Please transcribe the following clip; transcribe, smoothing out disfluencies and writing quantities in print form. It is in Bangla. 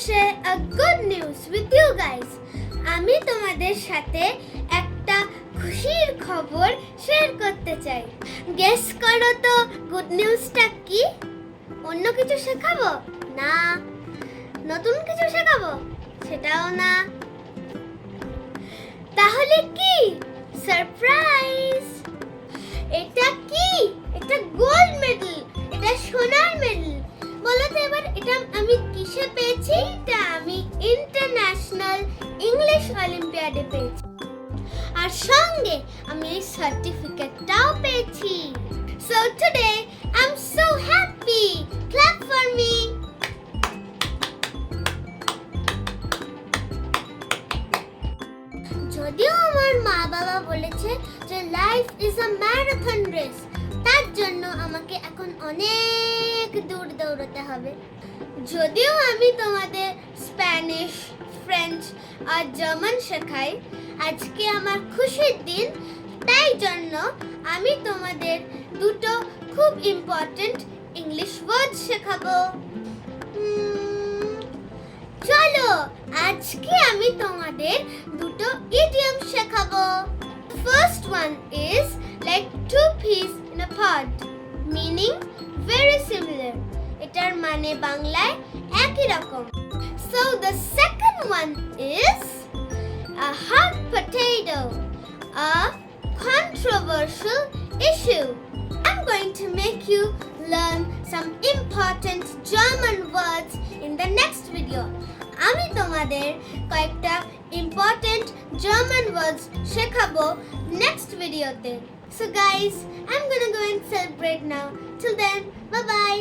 share a good news with you guys. আমি তোমাদের সাথে একটা খুশির খবর শেয়ার করতে চাই। গেস করো তো গুড নিউজটা কি? অন্য কিছু শেখাবো? না। নতুন কিছু শেখাবো? সেটাও না। তাহলে কি? সারপ্রাইজ! এটা কি? এটা গোল্ড মেডেল, এটা সোনার মেডেল। বলো তো এবার এটা আমি কিসে পেয়েছি? এটা আমি ইন্টারন্যাশনাল ইংলিশ অলিম্পিয়াডে পেয়েছি, আর সঙ্গে আমি এই সার্টিফিকেটটাও পেয়েছি। So today I'm so happy. Clap for me. যদিও আমার মা বাবা বলেছে যে life is a marathon race, তার জন্য আমাকে এখন অনেক দূর দৌড়াতে হবে। যদিও আমি তোমাদের স্প্যানিশ, ফ্রেঞ্চ আর জার্মান শেখাই, আজকে আমার খুশির দিন, তাই জন্য আমি তোমাদের দুটো খুব ইম্পর্টেন্ট ইংলিশ ওয়ার্ড শেখাবো। চলো আজকে আমি তোমাদের দুটো ইডিয়ম শেখাবো। First one is like two peas in a pod, meaning very similar. এটার মানে বাংলায় একই রকম। So the second one is a hot potato, a controversial issue. I'm going to make you learn some important German words in the next video. আমি তোমাদের কয়েকটা ইম্পর্টেন্ট জার্মান ওয়ার্ডস শেখাবো নেক্সট ভিডিওতে। So guys, I'm gonna go and celebrate now. Till then, bye bye.